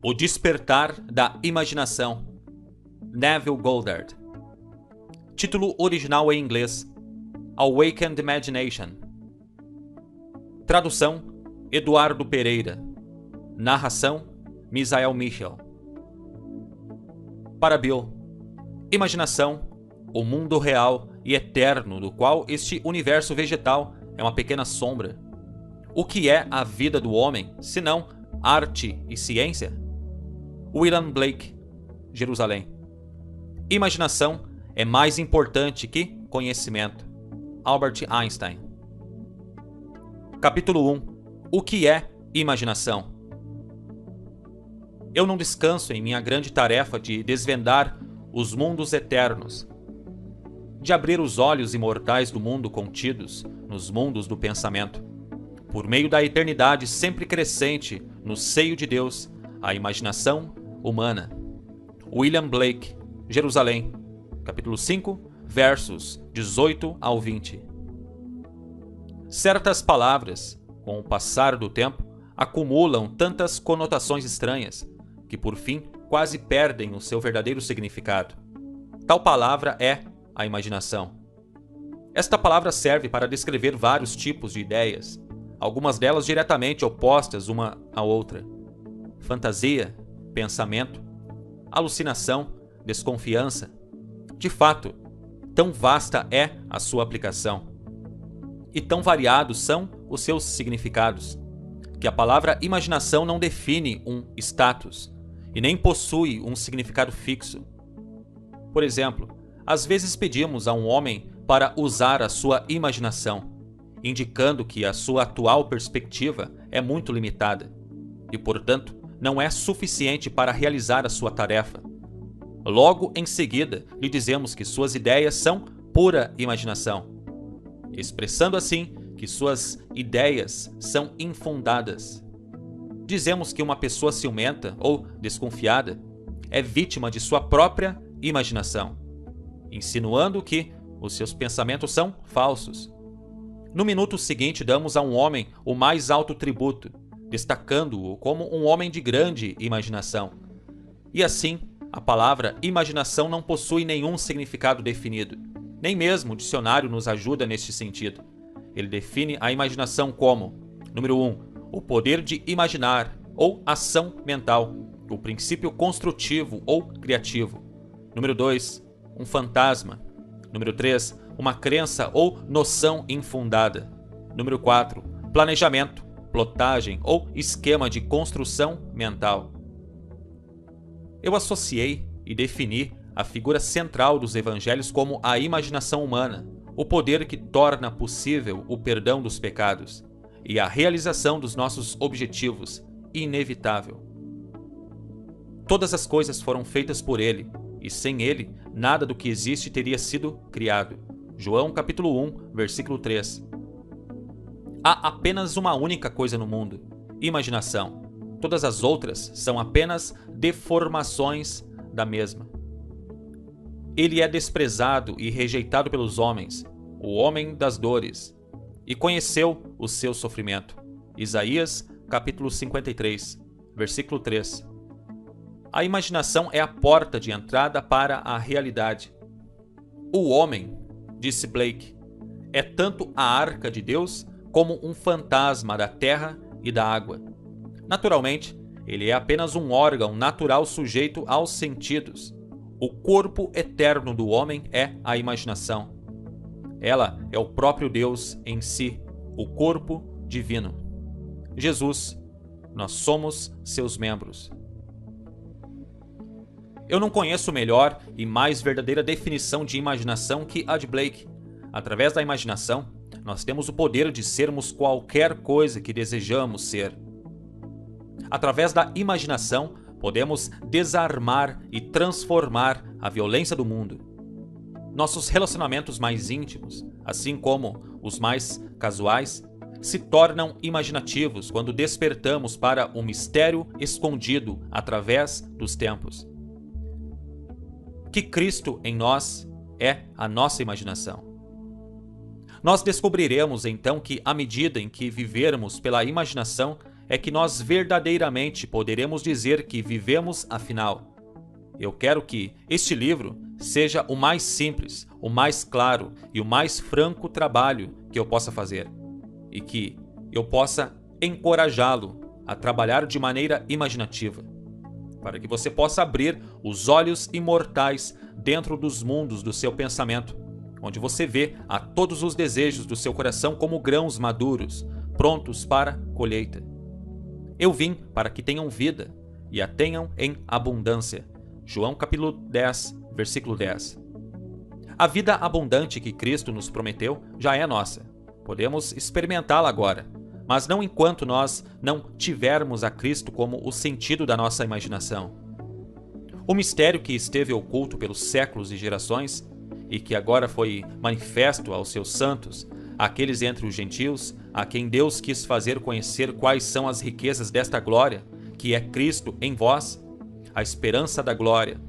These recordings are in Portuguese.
O Despertar da Imaginação, Neville Goddard. Título original em inglês: Awakened Imagination. Tradução: Eduardo Pereira. Narração: Misael Michel. Para Bill, imaginação, o mundo real e eterno do qual este universo vegetal é uma pequena sombra. O que é a vida do homem, senão arte e ciência? William Blake, Jerusalém. Imaginação é mais importante que conhecimento. Albert Einstein. Capítulo 1. O que é imaginação? Eu não descanso em minha grande tarefa de desvendar os mundos eternos, de abrir os olhos imortais do mundo contidos nos mundos do pensamento. Por meio da eternidade sempre crescente no seio de Deus, a imaginação humana. William Blake, Jerusalém, capítulo 5, versos 18 ao 20. Certas palavras, com o passar do tempo, acumulam tantas conotações estranhas que, por fim, quase perdem o seu verdadeiro significado. Tal palavra é a imaginação. Esta palavra serve para descrever vários tipos de ideias, algumas delas diretamente opostas uma à outra. Fantasia, pensamento, alucinação, desconfiança. De fato, tão vasta é a sua aplicação e tão variados são os seus significados, que a palavra imaginação não define um status e nem possui um significado fixo. Por exemplo, às vezes pedimos a um homem para usar a sua imaginação, indicando que a sua atual perspectiva é muito limitada e, portanto, não é suficiente para realizar a sua tarefa. Logo em seguida, lhe dizemos que suas ideias são pura imaginação, expressando assim que suas ideias são infundadas. Dizemos que uma pessoa ciumenta ou desconfiada é vítima de sua própria imaginação, insinuando que os seus pensamentos são falsos. No minuto seguinte, damos a um homem o mais alto tributo, destacando-o como um homem de grande imaginação. E assim, a palavra imaginação não possui nenhum significado definido. Nem mesmo o dicionário nos ajuda neste sentido. Ele define a imaginação como: número 1, o poder de imaginar ou ação mental, o princípio construtivo ou criativo. Número 2, um fantasma. Número 3, uma crença ou noção infundada. Número 4, planejamento, plotagem ou esquema de construção mental. Eu associei e defini a figura central dos evangelhos como a imaginação humana, o poder que torna possível o perdão dos pecados e a realização dos nossos objetivos, inevitável. Todas as coisas foram feitas por ele, e sem ele, nada do que existe teria sido criado. João capítulo 1, versículo 3. Há apenas uma única coisa no mundo: imaginação. Todas as outras são apenas deformações da mesma. Ele é desprezado e rejeitado pelos homens, o homem das dores, e conheceu o seu sofrimento. Isaías capítulo 53, versículo 3. A imaginação é a porta de entrada para a realidade. O homem, disse Blake, é tanto a arca de Deus como um fantasma da terra e da água. Naturalmente, ele é apenas um órgão natural sujeito aos sentidos. O corpo eterno do homem é a imaginação. Ela é o próprio Deus em si, o corpo divino. Jesus, nós somos seus membros. Eu não conheço melhor e mais verdadeira definição de imaginação que a de Blake. Através da imaginação, nós temos o poder de sermos qualquer coisa que desejamos ser. Através da imaginação, podemos desarmar e transformar a violência do mundo. Nossos relacionamentos mais íntimos, assim como os mais casuais, se tornam imaginativos quando despertamos para um mistério escondido através dos tempos. Que Cristo em nós é a nossa imaginação. Nós descobriremos então que, à medida em que vivermos pela imaginação, é que nós verdadeiramente poderemos dizer que vivemos afinal. Eu quero que este livro seja o mais simples, o mais claro e o mais franco trabalho que eu possa fazer, e que eu possa encorajá-lo a trabalhar de maneira imaginativa, para que você possa abrir os olhos imortais dentro dos mundos do seu pensamento, onde você vê a todos os desejos do seu coração como grãos maduros, prontos para colheita. Eu vim para que tenham vida e a tenham em abundância. João capítulo 10, versículo 10. A vida abundante que Cristo nos prometeu já é nossa. Podemos experimentá-la agora, mas não enquanto nós não tivermos a Cristo como o sentido da nossa imaginação. O mistério que esteve oculto pelos séculos e gerações, e que agora foi manifesto aos seus santos, aqueles entre os gentios, a quem Deus quis fazer conhecer quais são as riquezas desta glória, que é Cristo em vós, a esperança da glória.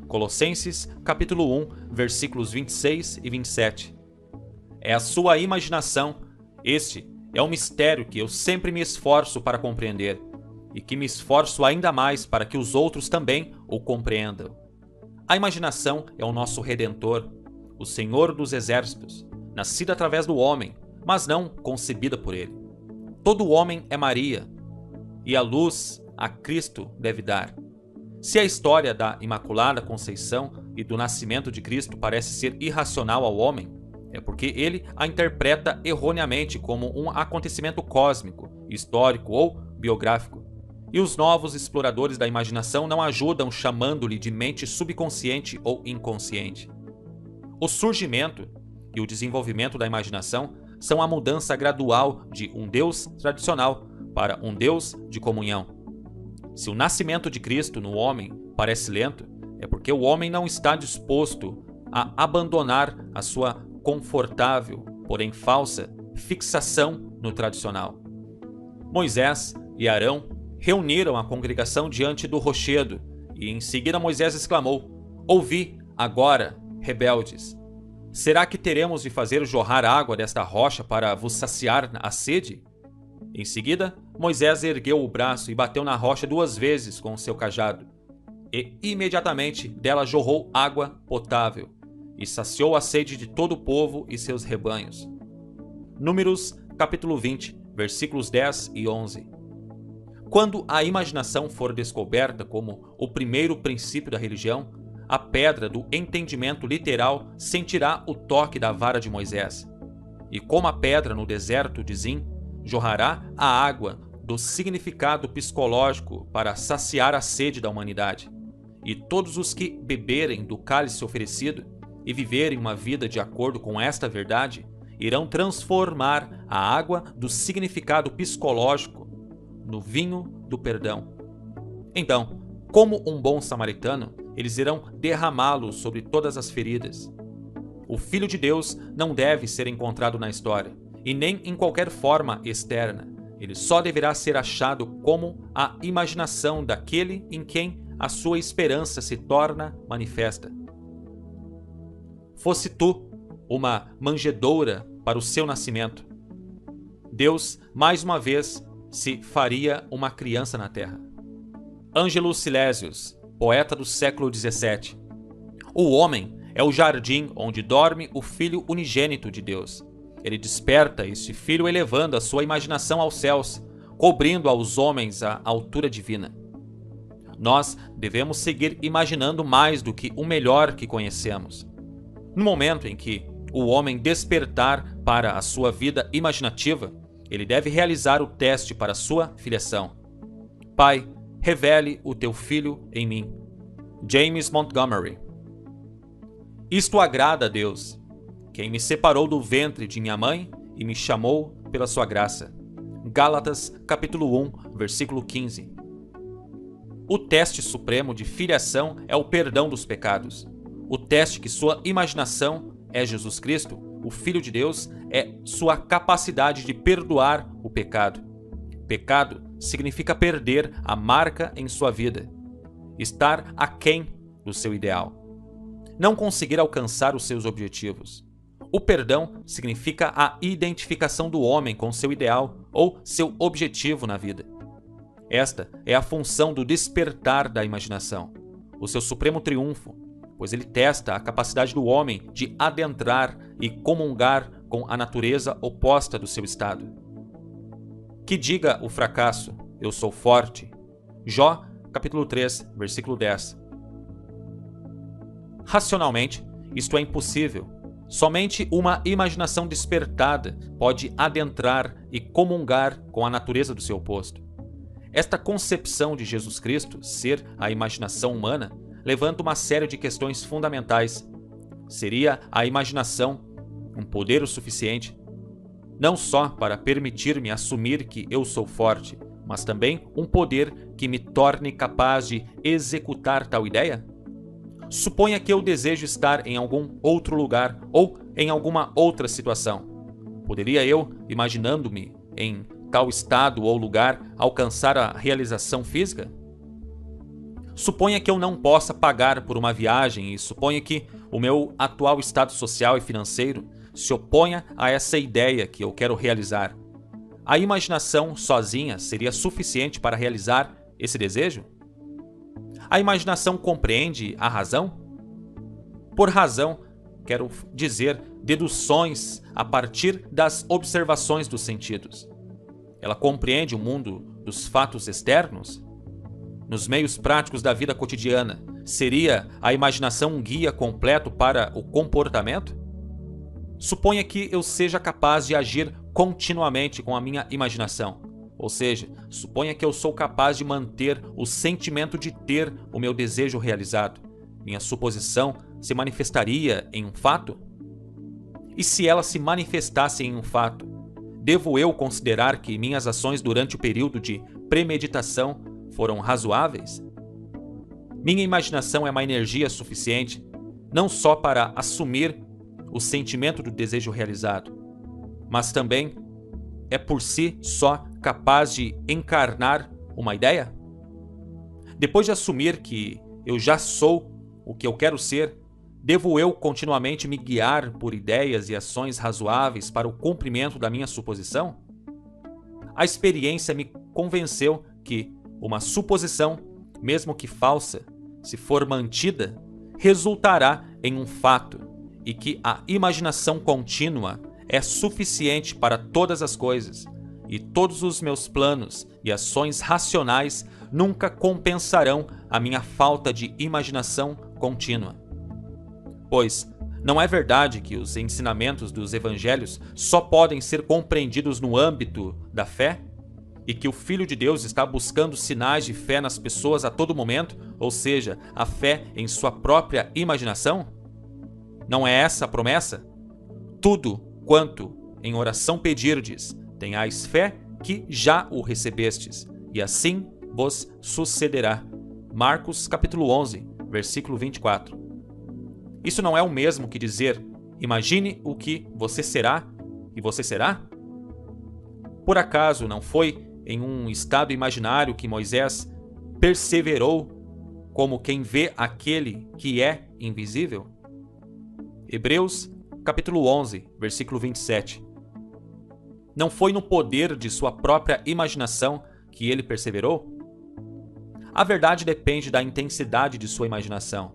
Colossenses capítulo 1, versículos 26 e 27. É a sua imaginação. Este é um mistério que eu sempre me esforço para compreender, e que me esforço ainda mais para que os outros também o compreendam. A imaginação é o nosso Redentor, o Senhor dos Exércitos, nascida através do homem, mas não concebida por ele. Todo homem é Maria, e a luz a Cristo deve dar. Se a história da Imaculada Conceição e do nascimento de Cristo parece ser irracional ao homem, é porque ele a interpreta erroneamente como um acontecimento cósmico, histórico ou biográfico. E os novos exploradores da imaginação não ajudam chamando-lhe de mente subconsciente ou inconsciente. O surgimento e o desenvolvimento da imaginação são a mudança gradual de um Deus tradicional para um Deus de comunhão. Se o nascimento de Cristo no homem parece lento, é porque o homem não está disposto a abandonar a sua confortável, porém falsa, fixação no tradicional. Moisés e Arão reuniram a congregação diante do rochedo, e em seguida Moisés exclamou: "Ouvi agora, rebeldes! Será que teremos de fazer jorrar água desta rocha para vos saciar a sede?" Em seguida, Moisés ergueu o braço e bateu na rocha 2 vezes com o seu cajado, e imediatamente dela jorrou água potável, e saciou a sede de todo o povo e seus rebanhos. Números capítulo 20, versículos 10 e 11. Quando a imaginação for descoberta como o primeiro princípio da religião, a pedra do entendimento literal sentirá o toque da vara de Moisés. E como a pedra no deserto de Zin, jorrará a água do significado psicológico para saciar a sede da humanidade. E todos os que beberem do cálice oferecido e viverem uma vida de acordo com esta verdade, irão transformar a água do significado psicológico no vinho do perdão. Então, como um bom samaritano, eles irão derramá-lo sobre todas as feridas. O Filho de Deus não deve ser encontrado na história, e nem em qualquer forma externa. Ele só deverá ser achado como a imaginação daquele em quem a sua esperança se torna manifesta. Fosse tu uma manjedoura para o seu nascimento, Deus, mais uma vez, se faria uma criança na terra. Ângelo Silésios, poeta do século XVII. O homem é o jardim onde dorme o Filho unigênito de Deus. Ele desperta este Filho elevando a sua imaginação aos céus, cobrindo aos homens a altura divina. Nós devemos seguir imaginando mais do que o melhor que conhecemos. No momento em que o homem despertar para a sua vida imaginativa, ele deve realizar o teste para sua filiação. Pai, revele o teu Filho em mim. James Montgomery. Isto agrada a Deus, quem me separou do ventre de minha mãe e me chamou pela sua graça. Gálatas capítulo 1, versículo 15. O teste supremo de filiação é o perdão dos pecados. O teste que sua imaginação é Jesus Cristo, o Filho de Deus, é sua capacidade de perdoar o pecado. Pecado significa perder a marca em sua vida, estar aquém do seu ideal, não conseguir alcançar os seus objetivos. O perdão significa a identificação do homem com seu ideal ou seu objetivo na vida. Esta é a função do despertar da imaginação, o seu supremo triunfo, pois ele testa a capacidade do homem de adentrar e comungar com a natureza oposta do seu estado. Que diga o fracasso, eu sou forte. Jó, capítulo 3, versículo 10. Racionalmente, isto é impossível. Somente uma imaginação despertada pode adentrar e comungar com a natureza do seu oposto. Esta concepção de Jesus Cristo ser a imaginação humana levanta uma série de questões fundamentais. Seria a imaginação um poder o suficiente, não só para permitir-me assumir que eu sou forte, mas também um poder que me torne capaz de executar tal ideia? Suponha que eu desejo estar em algum outro lugar ou em alguma outra situação. Poderia eu, imaginando-me em tal estado ou lugar, alcançar a realização física? Suponha que eu não possa pagar por uma viagem e suponha que o meu atual estado social e financeiro se oponha a essa ideia que eu quero realizar. A imaginação sozinha seria suficiente para realizar esse desejo? A imaginação compreende a razão? Por razão, quero dizer deduções a partir das observações dos sentidos. Ela compreende o mundo dos fatos externos? Nos meios práticos da vida cotidiana, seria a imaginação um guia completo para o comportamento? Suponha que eu seja capaz de agir continuamente com a minha imaginação. Ou seja, suponha que eu sou capaz de manter o sentimento de ter o meu desejo realizado. Minha suposição se manifestaria em um fato? E se ela se manifestasse em um fato, devo eu considerar que minhas ações durante o período de premeditação foram razoáveis? Minha imaginação é uma energia suficiente não só para assumir o sentimento do desejo realizado, mas também é por si só capaz de encarnar uma ideia? Depois de assumir que eu já sou o que eu quero ser, devo eu continuamente me guiar por ideias e ações razoáveis para o cumprimento da minha suposição? A experiência me convenceu que uma suposição, mesmo que falsa, se for mantida, resultará em um fato e que a imaginação contínua é suficiente para todas as coisas, e todos os meus planos e ações racionais nunca compensarão a minha falta de imaginação contínua. Pois não é verdade que os ensinamentos dos evangelhos só podem ser compreendidos no âmbito da fé? E que o Filho de Deus está buscando sinais de fé nas pessoas a todo momento, ou seja, a fé em sua própria imaginação? Não é essa a promessa? Tudo quanto em oração pedirdes, tenhais fé que já o recebestes, e assim vos sucederá. Marcos capítulo 11, versículo 24. Isso não é o mesmo que dizer, imagine o que você será, e você será? Por acaso não foi em um estado imaginário que Moisés perseverou como quem vê aquele que é invisível? Hebreus capítulo 11, versículo 27. Não foi no poder de sua própria imaginação que ele perseverou? A verdade depende da intensidade de sua imaginação,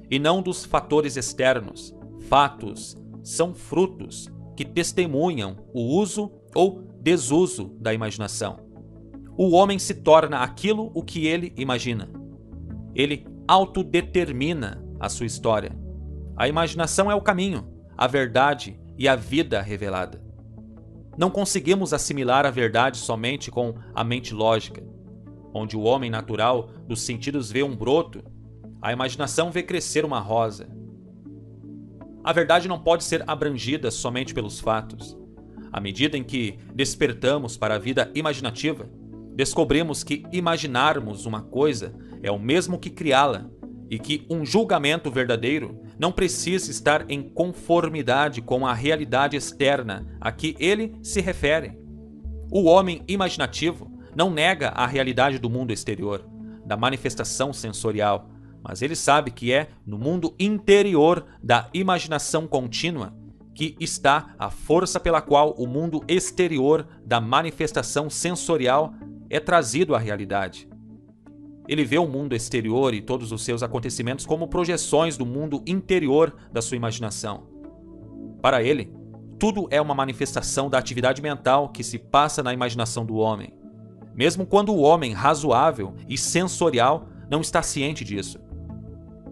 e não dos fatores externos. Fatos são frutos que testemunham o uso ou desuso da imaginação. O homem se torna aquilo o que ele imagina. Ele autodetermina a sua história. A imaginação é o caminho, a verdade e a vida revelada. Não conseguimos assimilar a verdade somente com a mente lógica. Onde o homem natural dos sentidos vê um broto, a imaginação vê crescer uma rosa. A verdade não pode ser abrangida somente pelos fatos. À medida em que despertamos para a vida imaginativa, descobrimos que imaginarmos uma coisa é o mesmo que criá-la e que um julgamento verdadeiro não precisa estar em conformidade com a realidade externa a que ele se refere. O homem imaginativo não nega a realidade do mundo exterior, da manifestação sensorial, mas ele sabe que é no mundo interior da imaginação contínua que está a força pela qual o mundo exterior da manifestação sensorial é trazido à realidade. Ele vê o mundo exterior e todos os seus acontecimentos como projeções do mundo interior da sua imaginação. Para ele, tudo é uma manifestação da atividade mental que se passa na imaginação do homem, mesmo quando o homem razoável e sensorial não está ciente disso.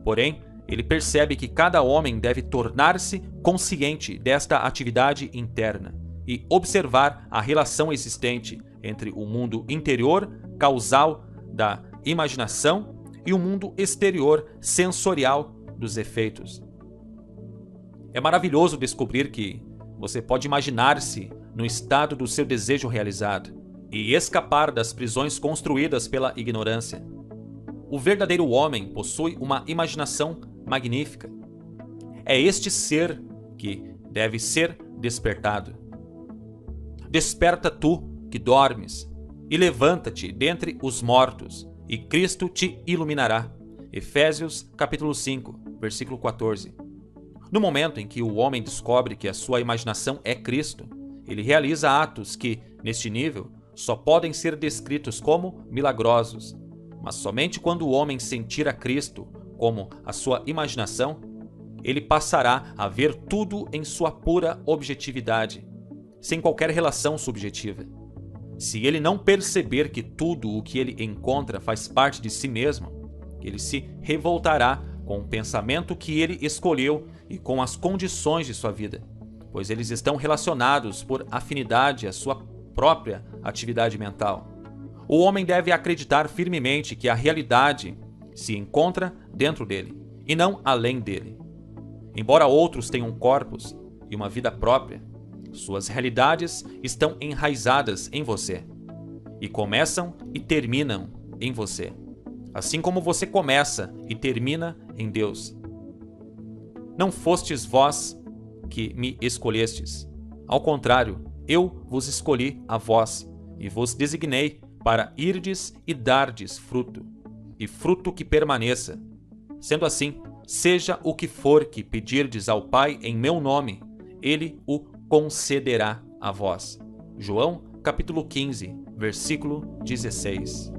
Porém, ele percebe que cada homem deve tornar-se consciente desta atividade interna e observar a relação existente entre o mundo interior, causal da imaginação, e o mundo exterior, sensorial dos efeitos. É maravilhoso descobrir que você pode imaginar-se no estado do seu desejo realizado e escapar das prisões construídas pela ignorância. O verdadeiro homem possui uma imaginação magnífica. É este ser que deve ser despertado. Desperta tu, que dormes, e levanta-te dentre os mortos, e Cristo te iluminará. Efésios capítulo 5, versículo 14. No momento em que o homem descobre que a sua imaginação é Cristo, ele realiza atos que, neste nível, só podem ser descritos como milagrosos. Mas somente quando o homem sentir a Cristo como a sua imaginação, ele passará a ver tudo em sua pura objetividade, sem qualquer relação subjetiva. Se ele não perceber que tudo o que ele encontra faz parte de si mesmo, ele se revoltará com o pensamento que ele escolheu e com as condições de sua vida, pois eles estão relacionados por afinidade à sua própria atividade mental. O homem deve acreditar firmemente que a realidade se encontra dentro dele e não além dele. Embora outros tenham corpos e uma vida própria, suas realidades estão enraizadas em você e começam e terminam em você, assim como você começa e termina em Deus. Não fostes vós que me escolhestes. Ao contrário, eu vos escolhi a vós e vos designei para irdes e dardes fruto, e fruto que permaneça. Sendo assim, seja o que for que pedirdes ao Pai em meu nome, ele o concederá a vós. João, capítulo 15, versículo 16.